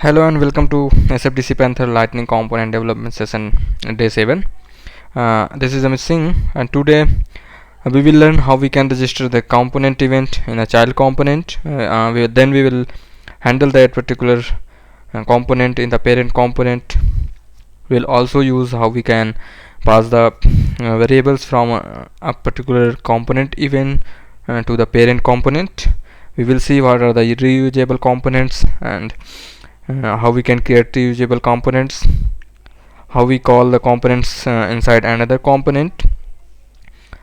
Hello and welcome to SFDC Panther Lightning Component Development Session Day 7. This is Amit Singh, and today we will learn how we can register the component event in a child component. Then we will handle that particular component in the parent component. We'll also use how we can pass the variables from a particular component event to the parent component. We will see what are the reusable components and how we can create reusable components, how we call the components inside another component,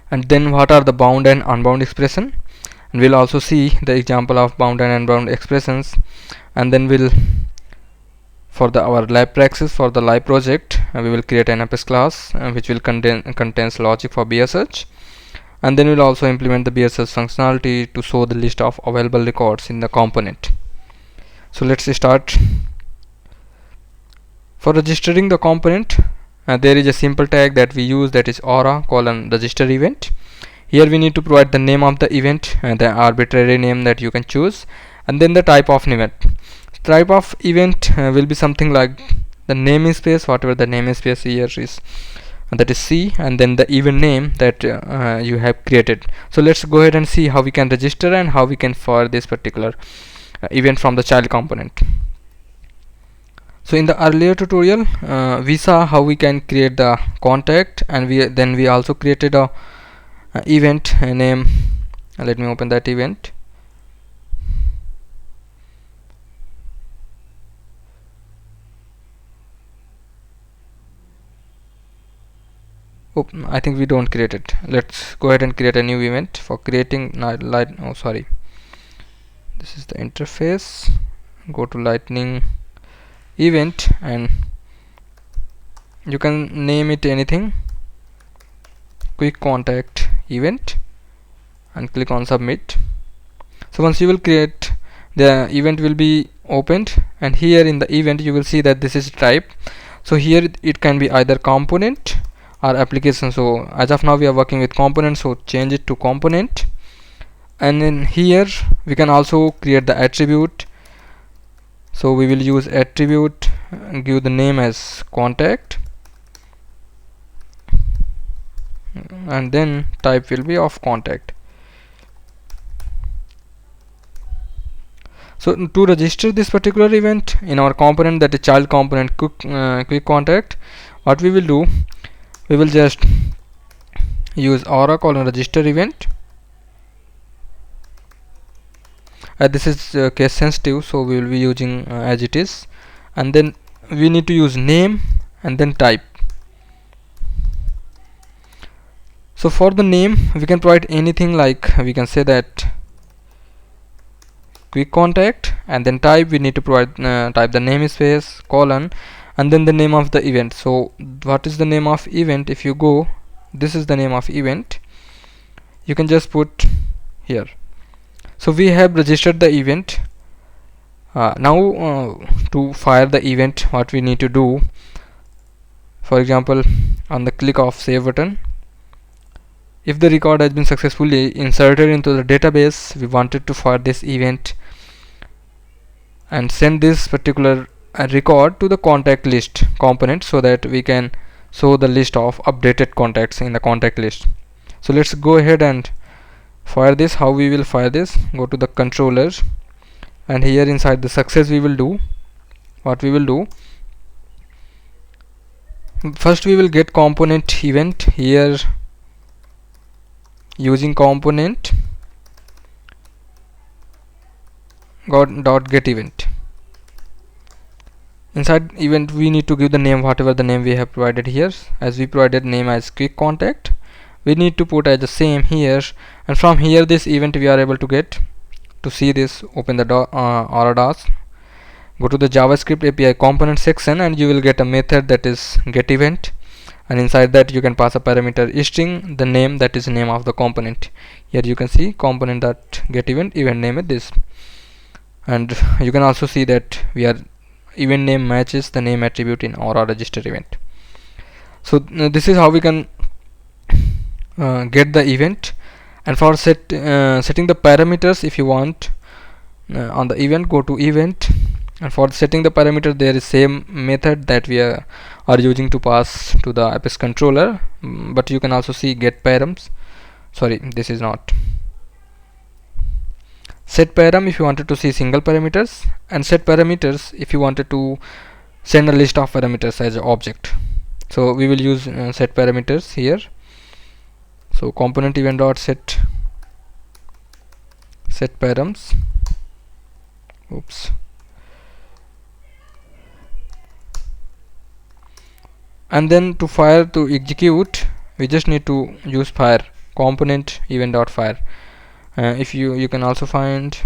and then what are the bound and unbound expression. And we'll also see the example of bound and unbound expressions, and then we'll for our lab practice for the live project we will create an Apex class which will contains logic for BeerSearch, and then we'll also implement the BeerSearch functionality to show the list of available records in the component. So let's start. For registering the component, there is a simple tag that we use, that is aura : register event. Here we need to provide the name of the event and the arbitrary name that you can choose, and then the type of event. Type of event will be something like the namespace, whatever the namespace here is, that is C, and then the event name that you have created. So let's go ahead and see how we can register and how we can forward this particular event from the child component. So in the earlier tutorial we saw how we can create the contact, and we also created a event name. Let me open that event. I think we don't create it. Let's go ahead and create a new event for creating this is the interface. Go to lightning event and you can name it anything, quick contact event, and click on submit. So once you will create, the event will be opened, and here in the event you will see that this is type. So here it can be either component or application. So as of now we are working with component, so change it to component. And then here we can also create the attribute. So we will use attribute and give the name as contact, and then type will be of contact. So to register this particular event in our component, that is child component quick contact, what we will do, we will just use aura : register event. This is case sensitive, so we will be using as it is, and then we need to use name and then type. So for the name we can provide anything, like we can say that quick contact, and then type we need to provide type the namespace : and then the name of the event. So what is the name of event? If you go, this is the name of event, you can just put here. So we have registered the event. Now to fire the event, what we need to do, for example, on the click of save button, if the record has been successfully inserted into the database, we wanted to fire this event and send this particular record to the contact list component, so that we can show the list of updated contacts in the contact list. So let's go ahead and fire this. How we will fire this? Go to the controllers, and here inside the success we will do, what we will do, first we will get component event here using component .get event. Inside event we need to give the name, whatever the name we have provided here. As we provided name as quick contact, we need to put as the same here, and from here this event we are able to get to see this. Open the aura DOS, go to the JavaScript API component section, and you will get a method that is get event, and inside that you can pass a parameter string, the name, that is the name of the component. Here you can see component.get event name is this, and you can also see that we are event name matches the name attribute in aura register event. So this is how we can get the event. And for setting the parameters, if you want on the event, go to event And for setting the parameter, there is same method that we are using to pass to the Apex controller. But you can also see get params. Sorry, this is not set param if you wanted to see single parameters, and set parameters if you wanted to send a list of parameters as an object. So we will use set parameters here. So component event dot set params. Oops. And then to fire to execute, we just need to use fire component event dot fire. If you can also find,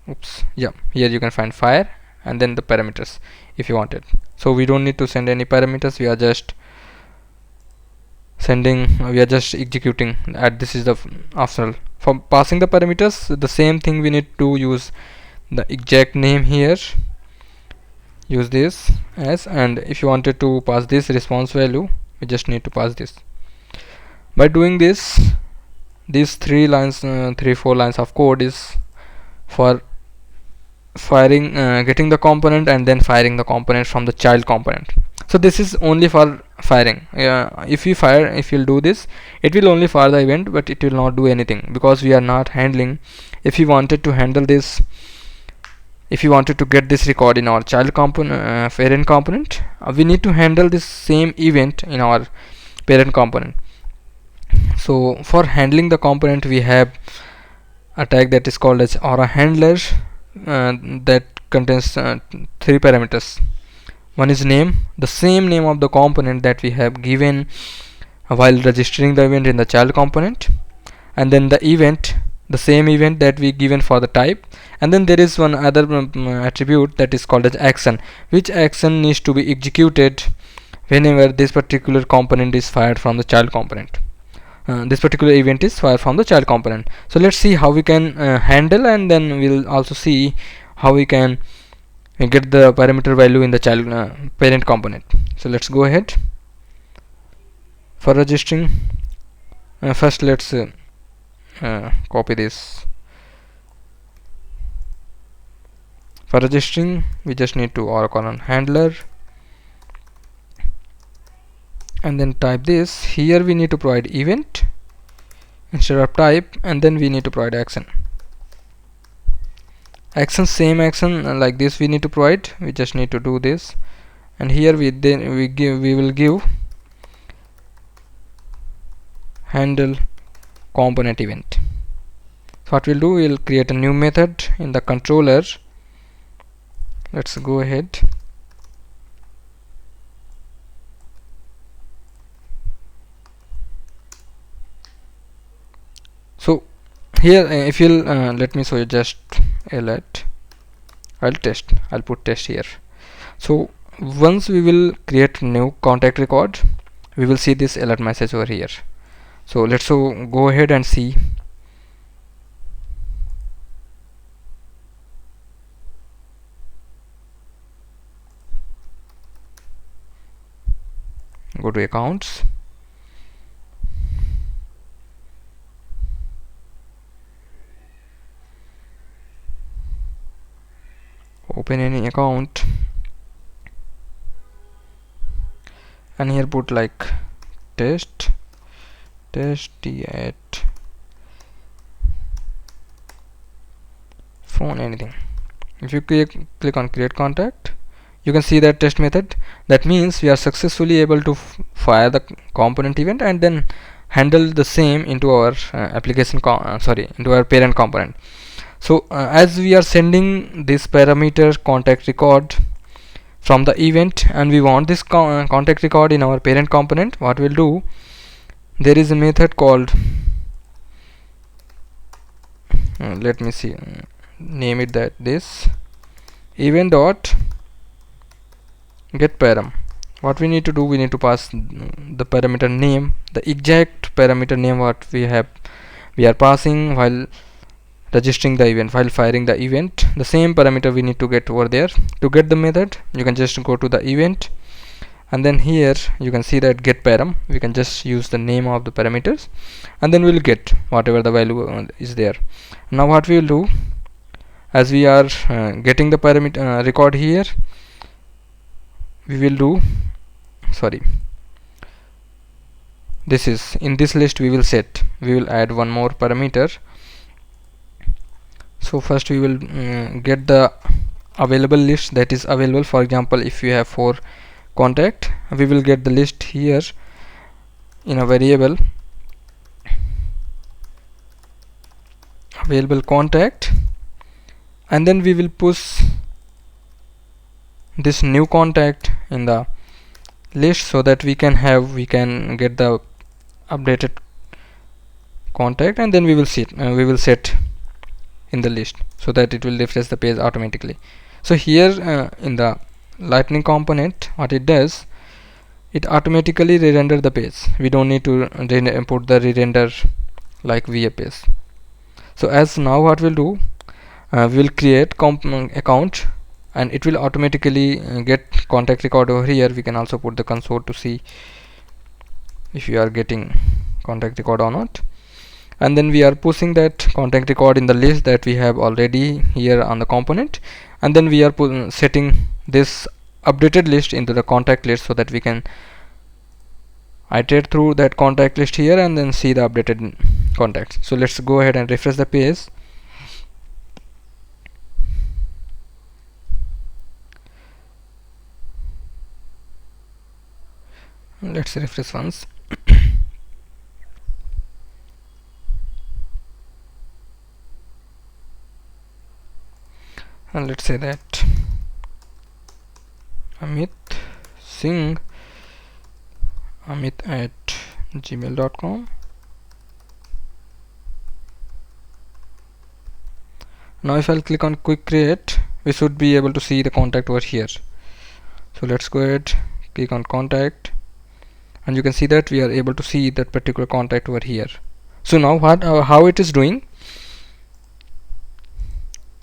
oops, yeah, here you can find fire and then the parameters if you wanted. So we don't need to send any parameters, we are just executing. This is the optional. For passing the parameters, the same thing, we need to use the exact name here, use this as, and if you wanted to pass this response value, we just need to pass this. By doing this, these 4 lines of code is for firing, getting the component and then firing the component from the child component. So this is only for firing. If you'll do this, it will only fire the event, but it will not do anything because we are not handling. If you wanted to handle this, if you wanted to get this record in our child component, parent component, we need to handle this same event in our parent component. So for handling the component, we have a tag that is called as aura handler, that contains 3 parameters. One is name, the same name of the component that we have given while registering the event in the child component, and then the event, the same event that we given for the type, and then there is one other attribute that is called as action, which action needs to be executed whenever this particular component is fired from the child component. This particular event is fired from the child component. So let's see how we can handle, and then we'll also see how we can get the parameter value in the child parent component. So let's go ahead. For registering, first let's copy this. For registering, we just need to aura handler and then type this. Here we need to provide event instead of type, and then we need to provide action. Same action like this we need to provide. We just need to do this, and here we will give handle component event. So what we'll do, we'll create a new method in the controller. Let's go ahead. So here if you'll let me show you, just I'll put test here. So once we will create new contact record, we will see this alert message over here. So let's go ahead and see. Go to accounts, open any account, and here put like test at phone, anything. If you click on create contact, you can see that test method. That means we are successfully able to fire the component event and then handle the same into our into our parent component. So as we are sending this parameter contact record from the event, and we want this contact record in our parent component, what we'll do, there is a method called let me see, name it that this event dot get param. What we need to do, we need to pass the parameter name, the exact parameter name what we are passing while registering the event, while firing the event. The same parameter we need to get over there. To get the method, you can just go to the event, and then here you can see that get param. We can just use the name of the parameters, and then we'll get whatever the value is there. Now what we will do, as we are getting the parameter record here, we will do, sorry, this is in this list we will add one more parameter. So first we will get the available list that is available. For example, if you have 4 contact, we will get the list here in a variable available contact, and then we will push this new contact in the list so that we can get the updated contact, and then we will set in the list so that it will refresh the page automatically. So here in the lightning component, what it does, it automatically re-render the page. We don't need to put the re-render like VFS. So as now what we'll do, we will create account, and it will automatically get contact record over here. We can also put the console to see if you are getting contact record or not, and then we are pushing that contact record in the list that we have already here on the component, and then we are setting this updated list into the contact list so that we can iterate through that contact list here and then see the updated contacts. So let's go ahead and refresh the page. Let's refresh once. And let's say that Amit Singh amit@gmail.com. Now if I'll click on quick create, we should be able to see the contact over here. So let's go ahead, click on contact, and you can see that we are able to see that particular contact over here. So now how it is doing,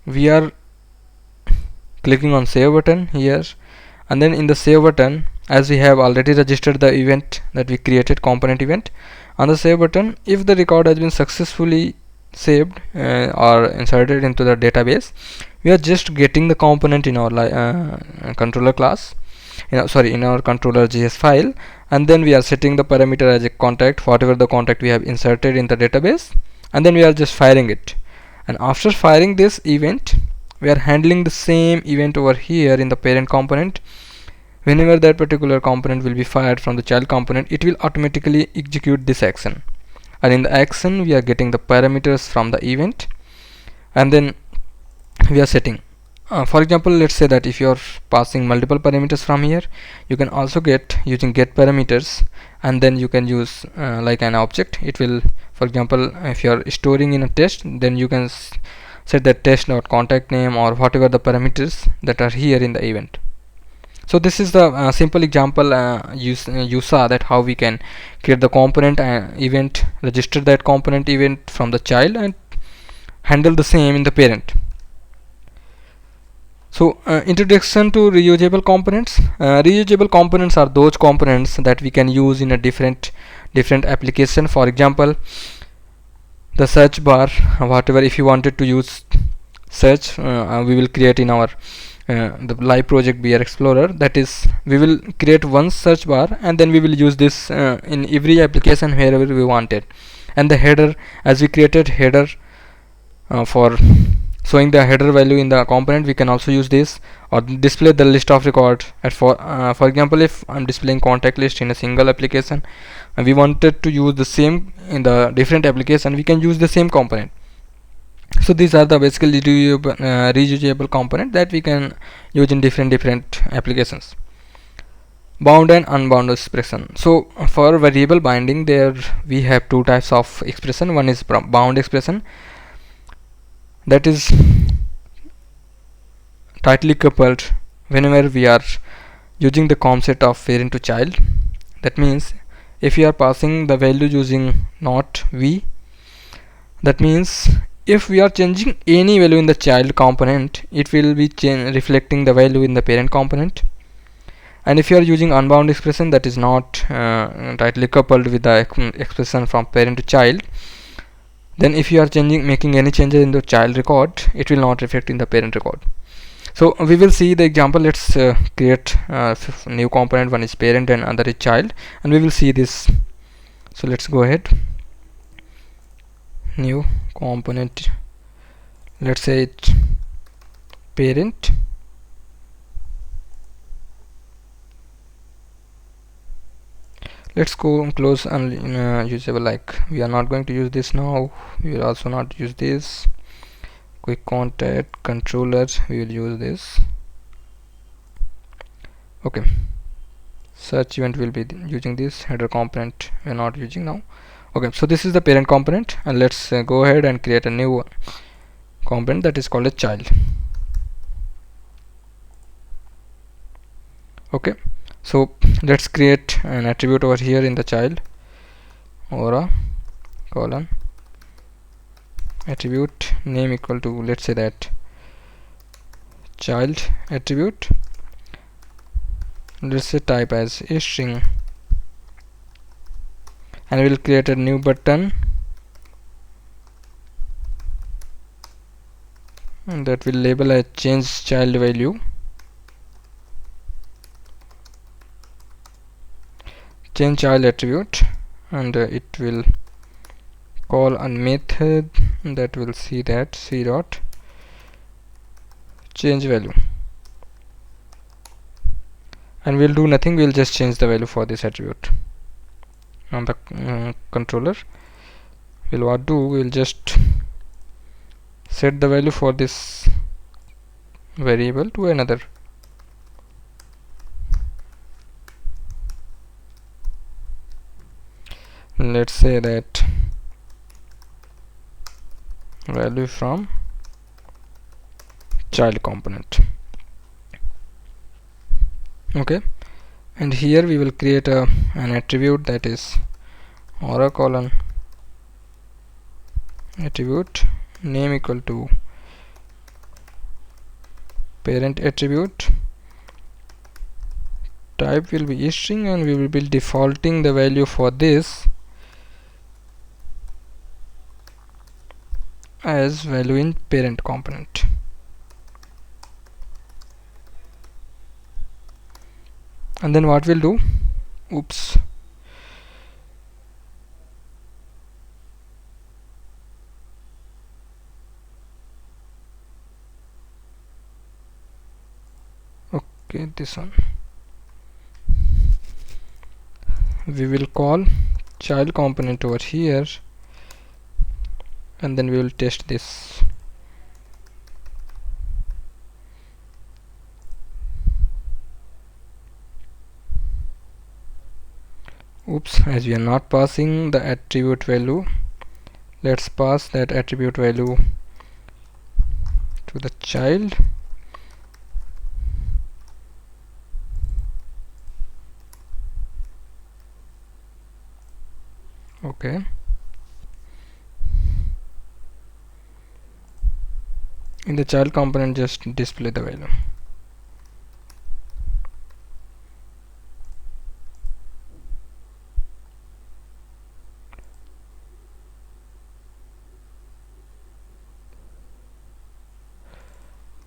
we are clicking on save button here, and then in the save button, as we have already registered the event that we created, component event, on the save button, if the record has been successfully saved or inserted into the database, we are just getting the component in our controller class, in our controller JS file, and then we are setting the parameter as a contact, whatever the contact we have inserted in the database, and then we are just firing it. And after firing this event, we are handling the same event over here in the parent component. Whenever that particular component will be fired from the child component, it will automatically execute this action, and in the action we are getting the parameters from the event, and then we are setting. For example, let's say that if you are passing multiple parameters from here, you can also get using get parameters, and then you can use like an object. It will, for example, if you are storing in a test, then you can set the test.contact name or whatever the parameters that are here in the event. So this is the simple example you saw that how we can create the component event, register that component event from the child, and handle the same in the parent. So introduction to reusable components. Reusable components are those components that we can use in a different application. For example, the search bar, whatever, if you wanted to use search, we will create in our the live project BR Explorer. That is, we will create one search bar, and then we will use this in every application wherever we want it. And the header, as we created header for showing the header value in the component, we can also use this, or display the list of records. For example, if I'm displaying contact list in a single application and we wanted to use the same in the different application, we can use the same component. So these are the basically reusable component that we can use in different applications. Bound and unbound expression. So for variable binding, there we have two types of expression. One is bound expression, that is tightly coupled whenever we are using the COM set of parent to child. That means if you are passing the value using not v, that means if we are changing any value in the child component, it will be reflecting the value in the parent component. And if you are using unbound expression, that is not tightly coupled with the expression from parent to child, then if you are making any changes in the child record, it will not reflect in the parent record. So we will see the example. Let's create new component. One is parent and other is child, and we will see this. So let's go ahead, new component, let's say it's parent. Let's go and close unusable, like we are not going to use this now. We will also not use this. Quick contact controller, we will use this. Okay, search event will be using this. Header component we are not using now. Okay, so this is the parent component, and let's go ahead and create a new component that is called a child. Okay, so let's create an attribute over here in the child, aura colon attribute name equal to, let's say that child attribute. Let's say type as a string, and we will create a new button, and that will label a change child value. Change child attribute, and it will call a method that will see that c dot change value, and we'll do nothing. We'll just change the value for this attribute. On the controller, we'll what do, we'll just set the value for this variable to another. Let's say that value from child component. Okay, and here we will create an attribute that is aura colon attribute name equal to parent attribute. Type will be string, and we will be defaulting the value for this as value in parent component. And then what we'll do, oops, okay, this one, we will call child component over here, and then we will test this. Oops, as we are not passing the attribute value, let's pass that attribute value to the child. Okay, in the child component just display the value.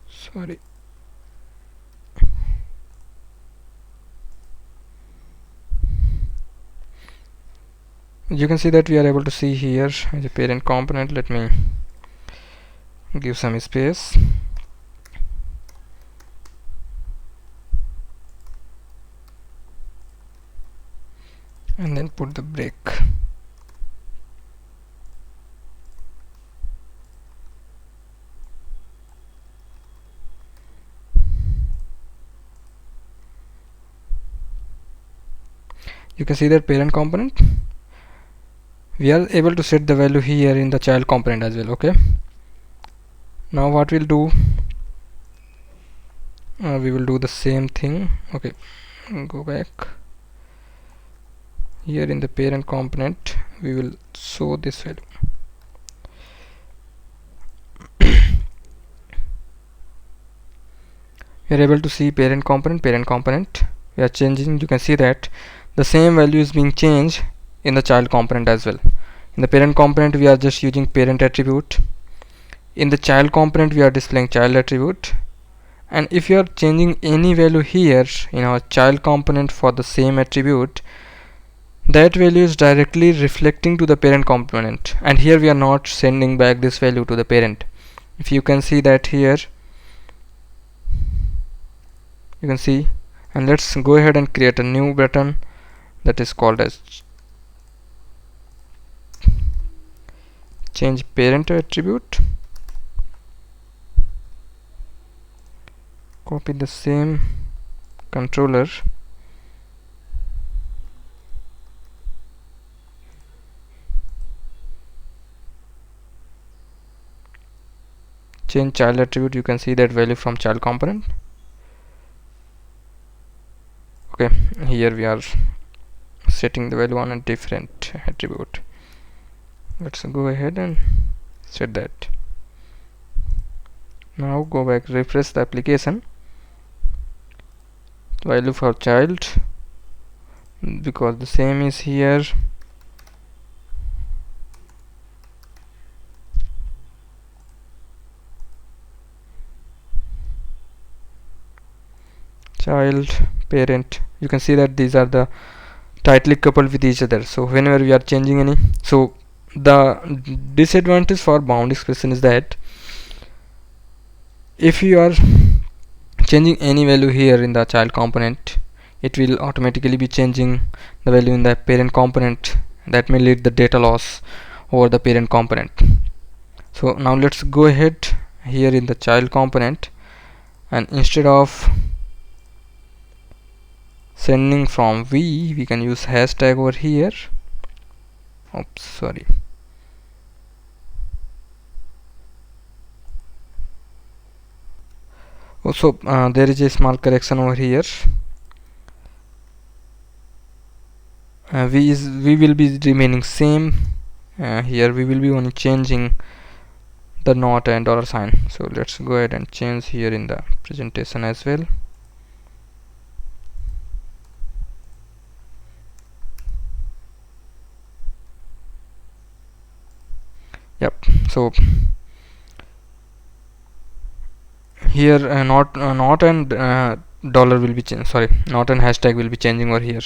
Sorry, you can see that we are able to see here the parent component. Let me give some space. And then put the break. You can see that parent component, we are able to set the value here in the child component as well. Okay, now what we'll do, we will do the same thing. Okay, go back here in the parent component, we will show this value. We are able to see parent component, we are changing. You can see that the same value is being changed in the child component as well. In the parent component we are just using parent attribute. In the child component we are displaying child attribute. And if you are changing any value here in our child component for the same attribute, that value is directly reflecting to the parent component, and here we are not sending back this value to the parent. If you can see that here, you can see. And let's go ahead and create a new button that is called as change parent attribute. Copy the same controller, change child attribute. You can see that value from child component. Okay, here we are setting the value on a different attribute. Let's go ahead and set that. Now go back, refresh the application. Value for child, because the same is here. Child parent, you can see that these are the tightly coupled with each other. So whenever we are changing any, so the disadvantage for bound expression is that if you are changing any value here in the child component, it will automatically be changing the value in the parent component. That may lead the data loss over the parent component. So now let's go ahead here in the child component, and instead of sending from we can use hashtag over here. Oops, sorry. Also there is a small correction over here. We will be remaining same. Here we will be only changing the not and dollar sign. So let's go ahead and change here in the presentation as well. Yep. So here not and dollar will be sorry, not and hashtag will be changing over here.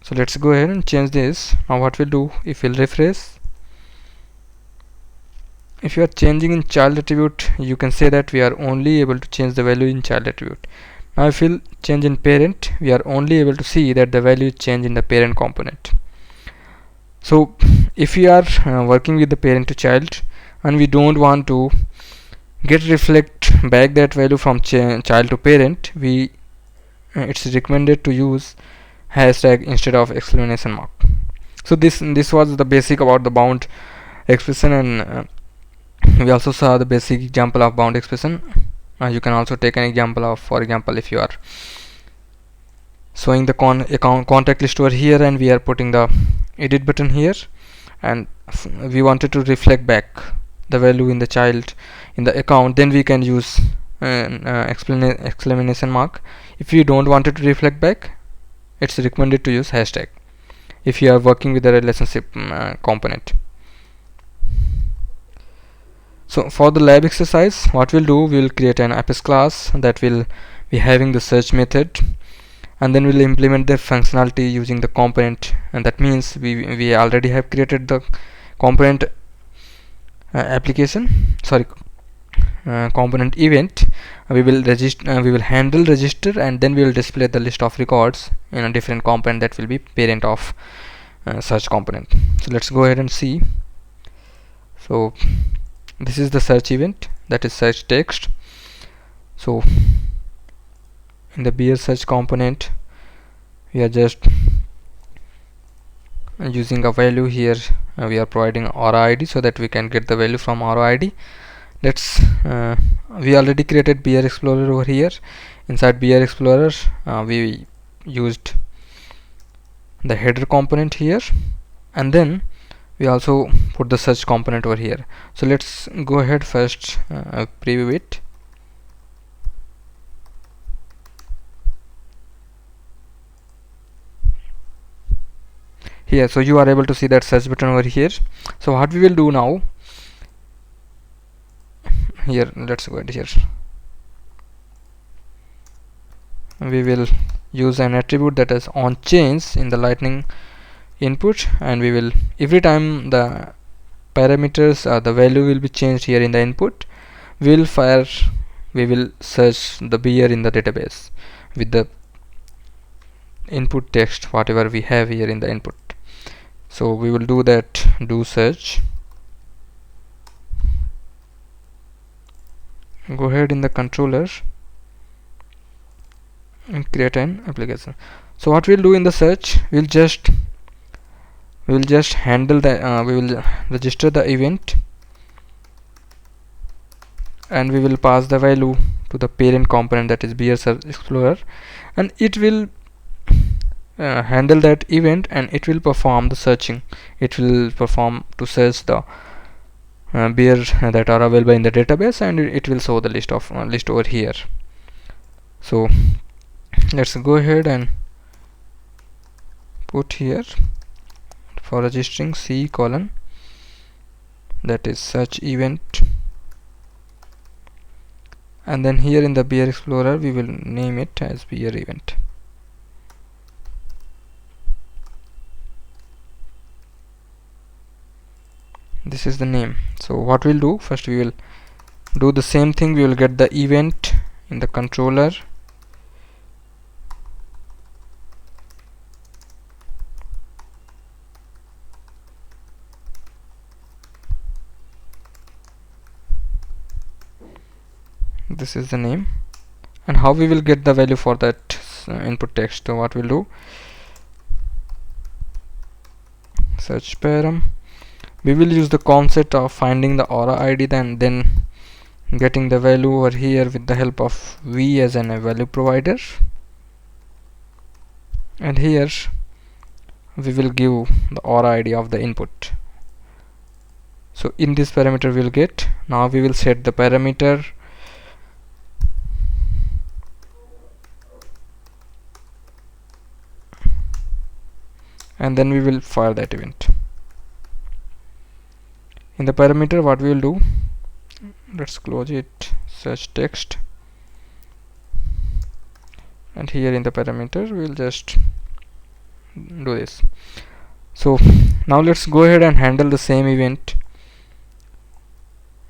So let's go ahead and change this. Now what we'll do, if we'll refresh, if you are changing in child attribute, you can say that we are only able to change the value in child attribute. Now if we'll change in parent, we are only able to see that the value change in the parent component. So if we are working with the parent to child and we don't want to get reflect back that value from child to parent, we it's recommended to use hashtag instead of exclamation mark. So this was the basic about the bound expression, and we also saw the basic example of bound expression. You can also take an example of, for example, if you are showing the contact list over here and we are putting the edit button here, and we wanted to reflect back the value in the child in the account, then we can use exclamation mark. If you don't want it to reflect back, it's recommended to use hashtag if you are working with the relationship component. So for the lab exercise, what we'll do, we'll create an apps class that will be having the search method, and then we'll implement the functionality using the component. And that means we already have created the component application, sorry, component event. We will register, we will handle register, and then we will display the list of records in a different component that will be parent of search component. So let's go ahead and see. So this is the search event, that is search text. So in the BeerSearch component, we are just using a value here. We are providing aura ID so that we can get the value from aura ID. Let's we already created Beer Explorer over here. Inside Beer Explorer, we used the header component here, and then we also put the search component over here. So let's go ahead first, preview it. here. So you are able to see that search button over here. So what we will do now, here, let's go ahead here. We will use an attribute that is on change in the lightning input, and we will, every time the parameters or the value will be changed here in the input, we will search the beer in the database with the input text whatever we have here in the input. So we will do that, do search, go ahead in the controller and create an application. So what we'll do in the search, we will just handle the we will register the event, and we will pass the value to the parent component, that is BeerSearch Explorer, and it will handle that event, and it will perform the searching. It will perform to search the beer that are available in the database, and it will show the list over here. So let's go ahead and put here for registering C colon, that is search event, and then here in the beer explorer we will name it as beer event. This is the name. So what we'll do, first we will do the same thing. We will get the event in the controller, this is the name, and how we will get the value for that input text. So what we'll do, search param, we will use the concept of finding the aura ID, then getting the value over here with the help of v as a value provider, and here we will give the aura ID of the input. So in this parameter we'll get, now we will set the parameter, and then we will fire that event. In the parameter, what we will do, let's close it, search text, and here in the parameter we will just do this. So now let's go ahead and handle the same event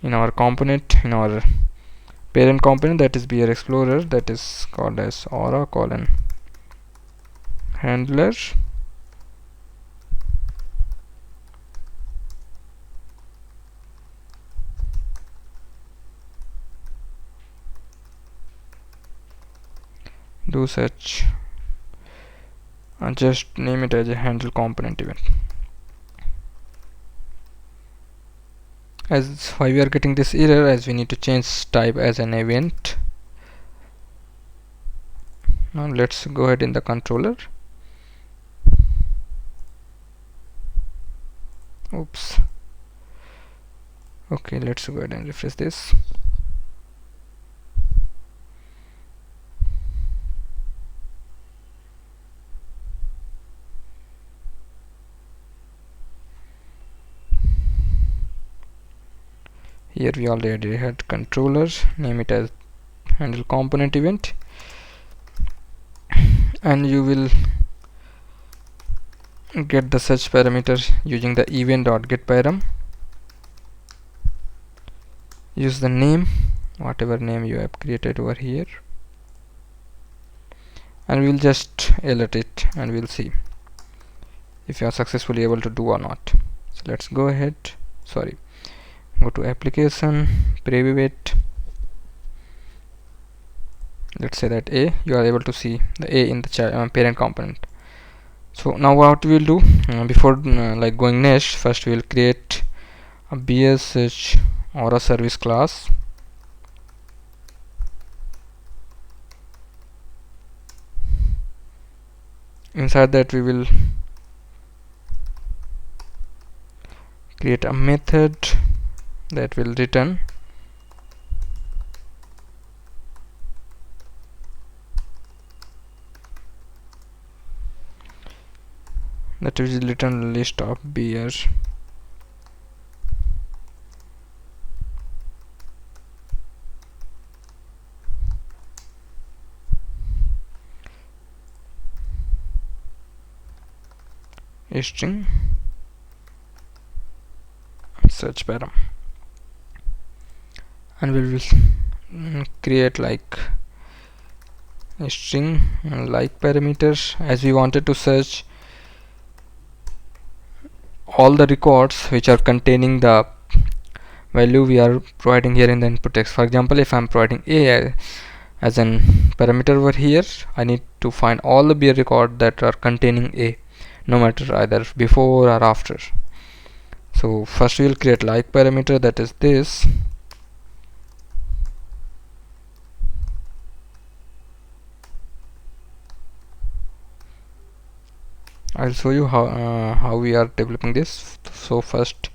in our component, in our parent component, that is beer explorer, that is called as aura colon handler, do search, and just name it as a handle component event. As why we are getting this error, as we need to change type as an event. Now let's go ahead in the controller. Oops. Okay, let's go ahead and refresh this. Here we already had controllers, name it as handle component event, and you will get the search parameters using the event.getParam. Use the name, whatever name you have created over here, and we'll just alert it, and we'll see if you are successfully able to do or not. So let's go ahead, go to application, preview it. Let's say that A, you are able to see the A in the parent component. So now what we will do, before like going next, first we will create a BeerSearch aura service class. Inside that we will create a method that will return that is return list of beer string search param, and we will create like a string like parameters, as we wanted to search all the records which are containing the value we are providing here in the input text. For example, if I'm providing a as an parameter over here, I need to find all the beer record that are containing a, no matter either before or after. So first we will create like parameter, that is this. I'll show you how we are developing this. So first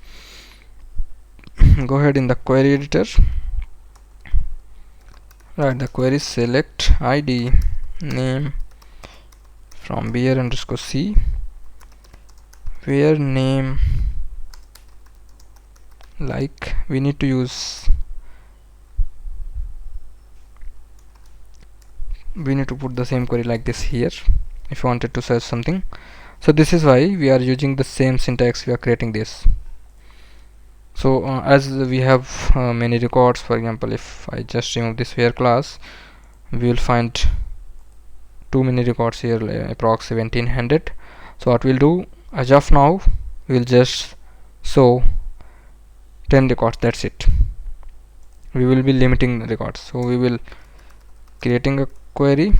go ahead in the query editor, write the query select id name from beer underscore c, where name like we need to use, we need to put the same query like this here if you wanted to search something. So this is why we are using the same syntax, we are creating this. So as we have many records, for example, if I just remove this where class, we will find too many records here, approx 1700. So what we'll do, as of now we'll just show 10 records, that's it. We will be limiting the records. So we will creating a query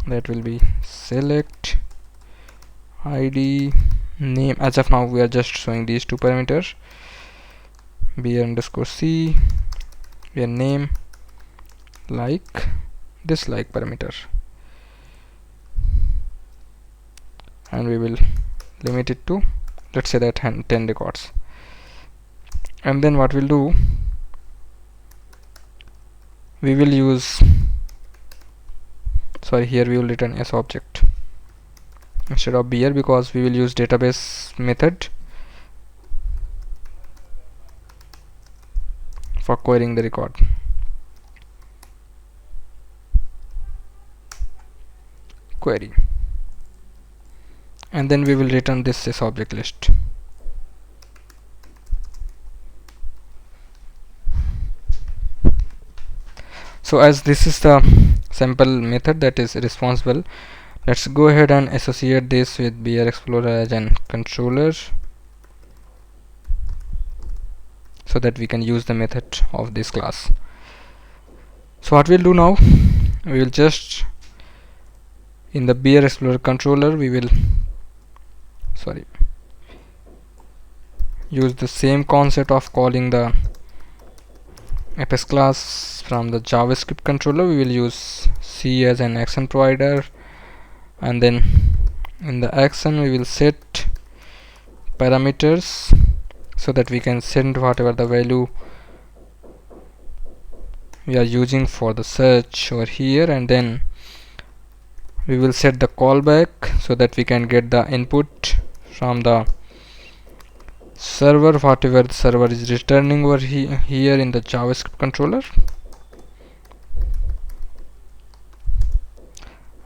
that will be select id name. As of now we are just showing these two parameters, beer underscore c, where name like this like parameter, and we will limit it to, let's say that 10 records. And then what we'll do, we will use, sorry, here we will return s object instead of beer, because we will use database method for querying the record. Query, and then we will return this s object list. So as this is the sample method that is responsible, let's go ahead and associate this with beer explorer as an controller, so that we can use the method of this class. So what we'll do now, we will just in the beer explorer controller, we will use the same concept of calling the fs class from the JavaScript controller. We will use c as an action provider, and then in the action we will set parameters so that we can send whatever the value we are using for the search over here, and then we will set the callback so that we can get the input from the server, whatever the server is returning over here in the JavaScript controller.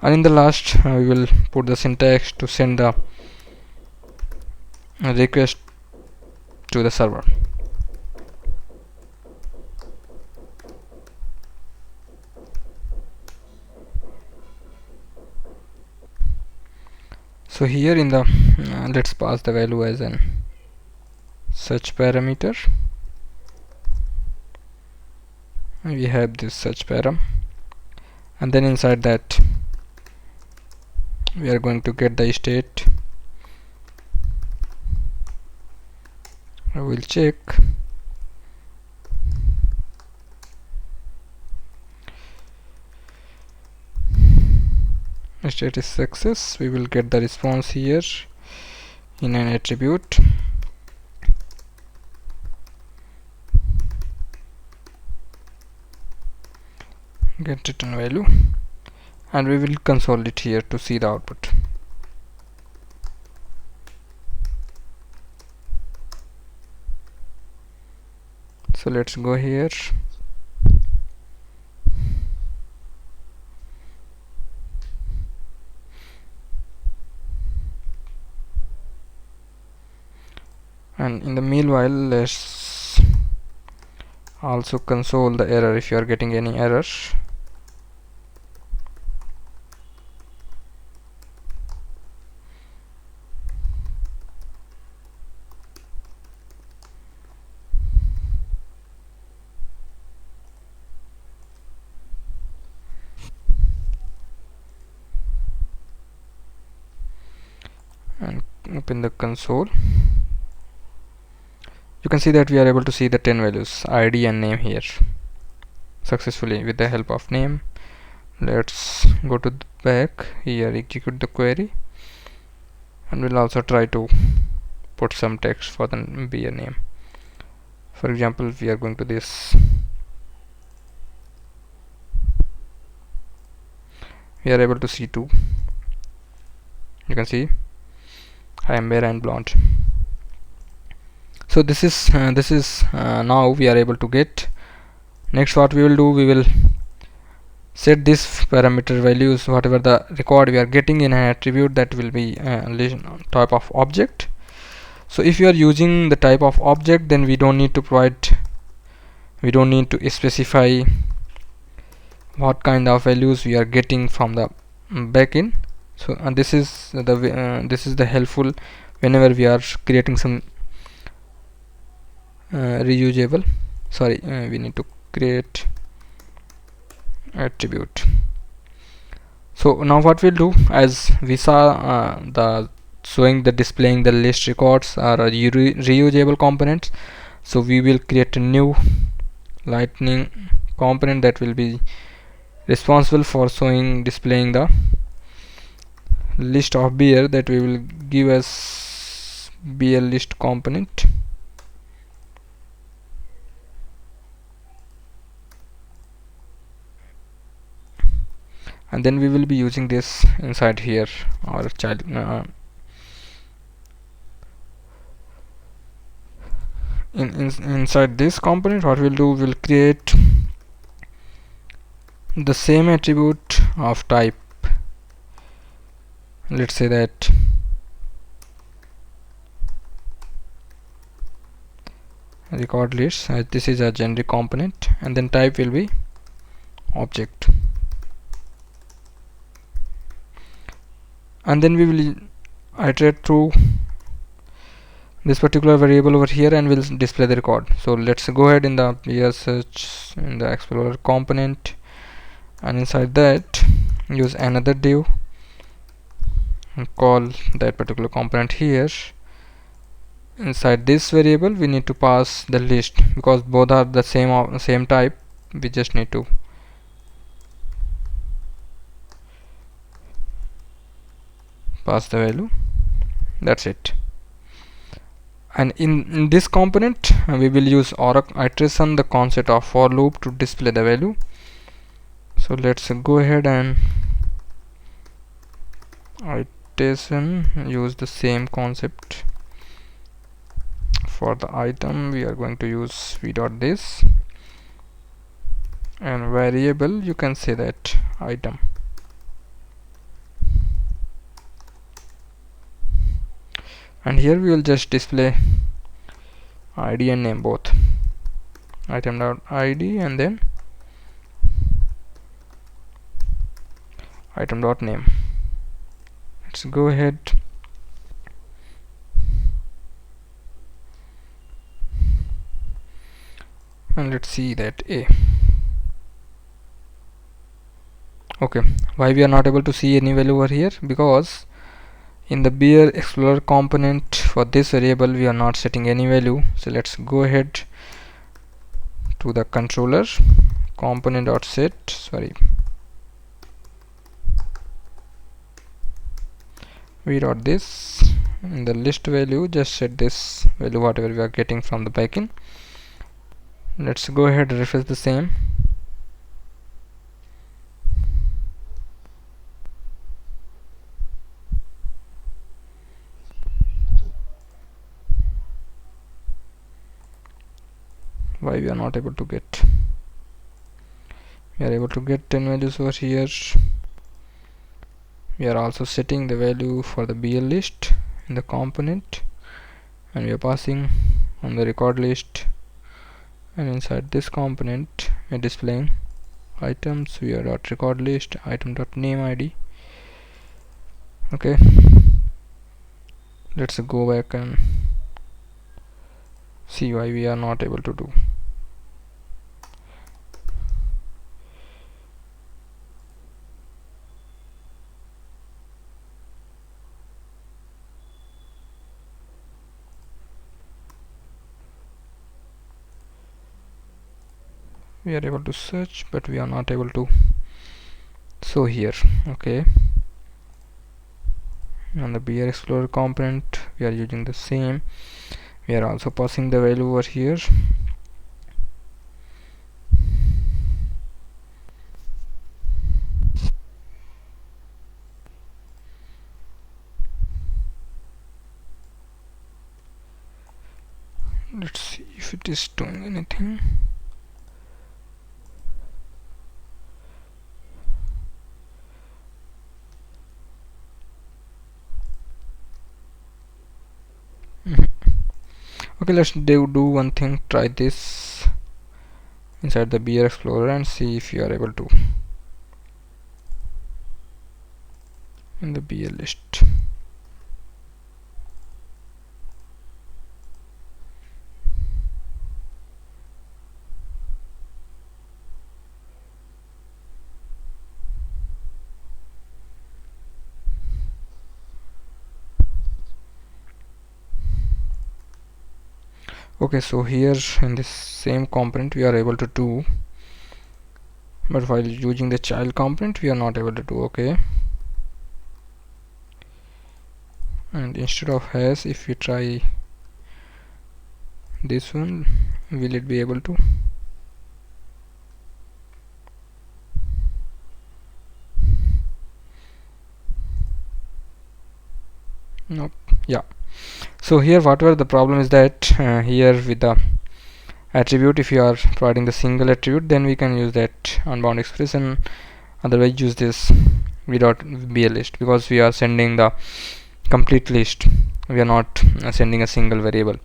And in the last we will put the syntax to send the request to the server. So here in the let's pass the value as an search parameter. We have this search param, and then inside that we are going to get the state. I will check state is success. We will get the response here in an attribute. Get return value, and we will console it here to see the output. So let's go here. And in the meanwhile, let's also console the error if you are getting any error. And open the console. You can see that we are able to see the 10 values, ID and name here successfully with the help of name. Let's go to the back here, execute the query, and we'll also try to put some text for the beer name. For example, we are going to this. We are able to see two. You can see I am bare and blonde. So this is now we are able to get. Next, what we will do, we will set this parameter values, whatever the record we are getting in an attribute, that will be type of object. So if you are using the type of object, then we don't need to specify what kind of values we are getting from the backend. So this is the helpful whenever we are creating some reusable we need to create attribute. So now what we'll do, as we saw the displaying the list records are reusable components, so we will create a new lightning component that will be responsible for displaying the list of beer, that we will give as beer list component. And then we will be using this inside here, our child inside this component. What we'll do, we'll create the same attribute of type, let's say that record list, this is a generic component, and then type will be object. And then we will iterate through this particular variable over here, and we'll display the record. So let's go ahead in the BeerSearch in the Explorer component, and inside that use another div and call that particular component here. Inside this variable we need to pass the list, because both are the same type. We just need to pass the value. That's it. And in this component we will use iteration, the concept of for loop, to display the value. So let's go ahead and iteration, use the same concept. For the item we are going to use v.this, and variable you can say that item. And here we will just display ID and name both, item.id and then item.name. Let's go ahead and let's see that A. Okay, why we are not able to see any value over here? Because in the beer explorer component, for this variable we are not setting any value. So let's go ahead to the controller, component.set, v.this, in the list value just set this value whatever we are getting from the backend. Let's go ahead and refresh the same. Why we are not able to get? We are able to get 10 values over here. We are also setting the value for the BL list in the component, and we are passing on the record list, and inside this component we are displaying items. We are dot record list item dot name ID. Okay, let's go back and see why we are not able to do. We are able to search, but we are not able to. So here, okay, on the Beer Explorer component we are using the same. We are also passing the value over here. Let's see if it is doing anything. Okay, let's do one thing. Try this inside the Beer Explorer and see if you are able to in the beer list. Okay, so here in this same component we are able to do, but while using the child component we are not able to do. Okay, and instead of has, if we try this one, will it be able to? Nope. Yeah, so here whatever the problem is that here with the attribute, if you are providing the single attribute, then we can use that unbound expression. Otherwise use this without be a list, because we are sending the complete list, we are not sending a single variable.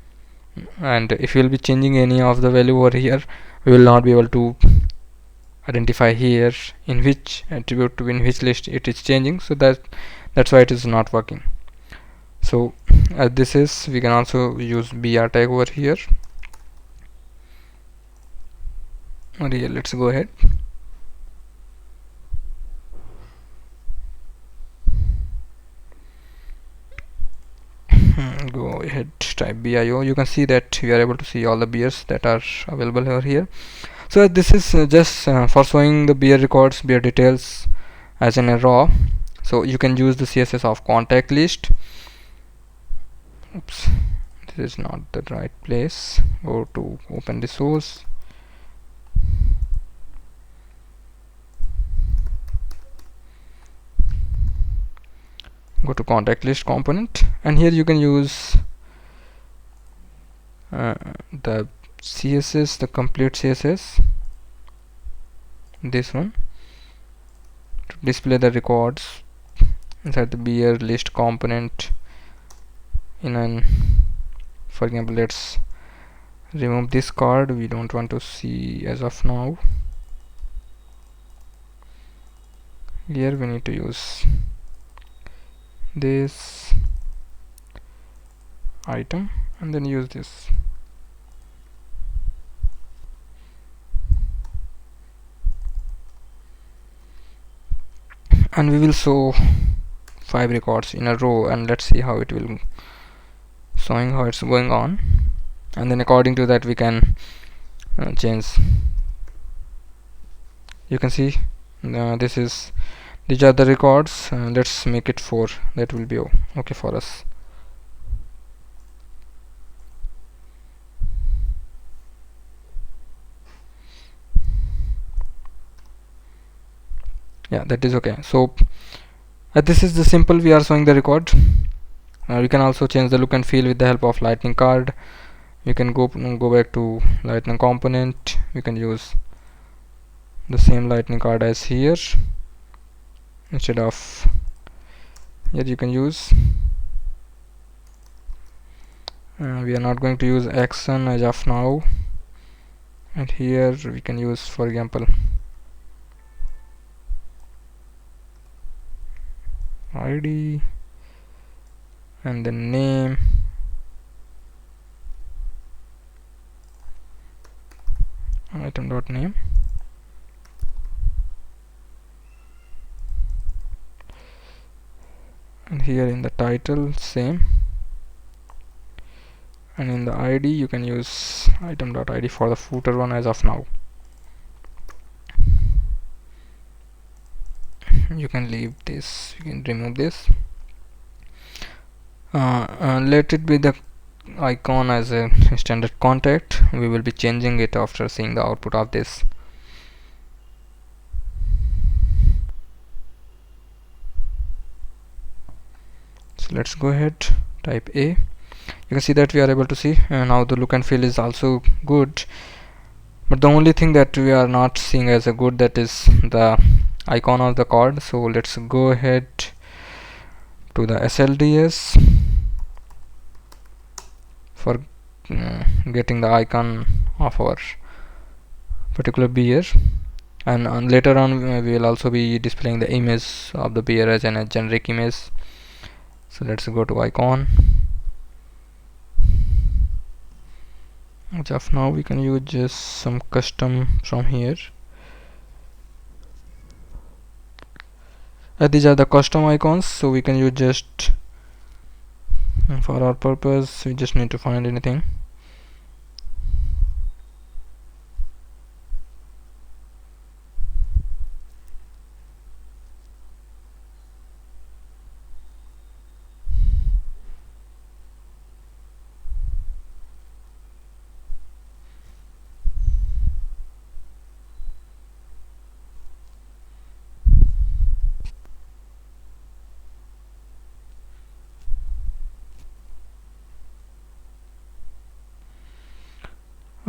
And if you will be changing any of the value over here, we will not be able to identify here in which attribute to in which list it is changing. So that's why it is not working. So this is, we can also use br tag over here. Okay, let's go ahead. Go ahead, type bio. You can see that we are able to see all the beers that are available over here. So this is just for showing the beer records, beer details as in a raw. So you can use the css of contact list. Oops, this is not the right place. Go to open the source. Go to contact list component, and here you can use the css, the complete css, this one, to display the records inside the beer list component in an, for example, let's remove this card, we don't want to see as of now. Here we need to use this item and then use this. And we will show 5 records in a row, and let's see how it will showing how it's going on, and then according to that we can change. You can see these are the records. Let's make it 4, that will be okay for us. Yeah, that is okay. So this is the simple, we are showing the record. You can also change the look and feel with the help of lightning card. you can go back to lightning component. You can use the same lightning card as here. Instead of here you can use we are not going to use action as of now, and here we can use, for example, ID and then name, item.name, and here in the title same, and in the ID you can use item.id for the footer one as of now. You can leave this, you can remove this. Let it be the icon as a standard contact. We will be changing it after seeing the output of this. So let's go ahead, type A. You can see that we are able to see now the look and feel is also good, but the only thing that we are not seeing as a good, that is the icon of the card. So let's go ahead to the SLDS for getting the icon of our particular beer, and later on we will also be displaying the image of the beer as a generic image. So let's go to icon. As of now we can use just some custom from here. These are the custom icons, so we can use just for our purpose. We just need to find anything.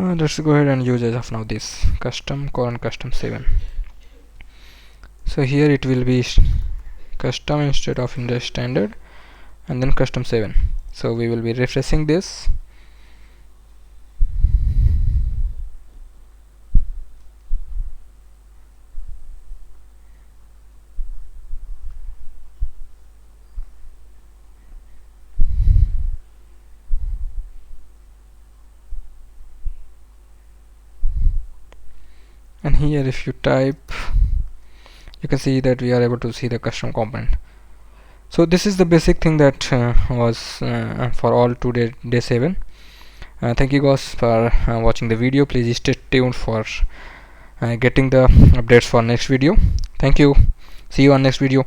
Let's go ahead and use as of now this custom custom 7. So here it will be custom instead of industry standard, and then custom 7. So we will be refreshing this. And here if you type, you can see that we are able to see the custom component. So this is the basic thing that was for all today, day 7. Thank you guys for watching the video. Please stay tuned for getting the updates for next video. Thank you. See you on next video.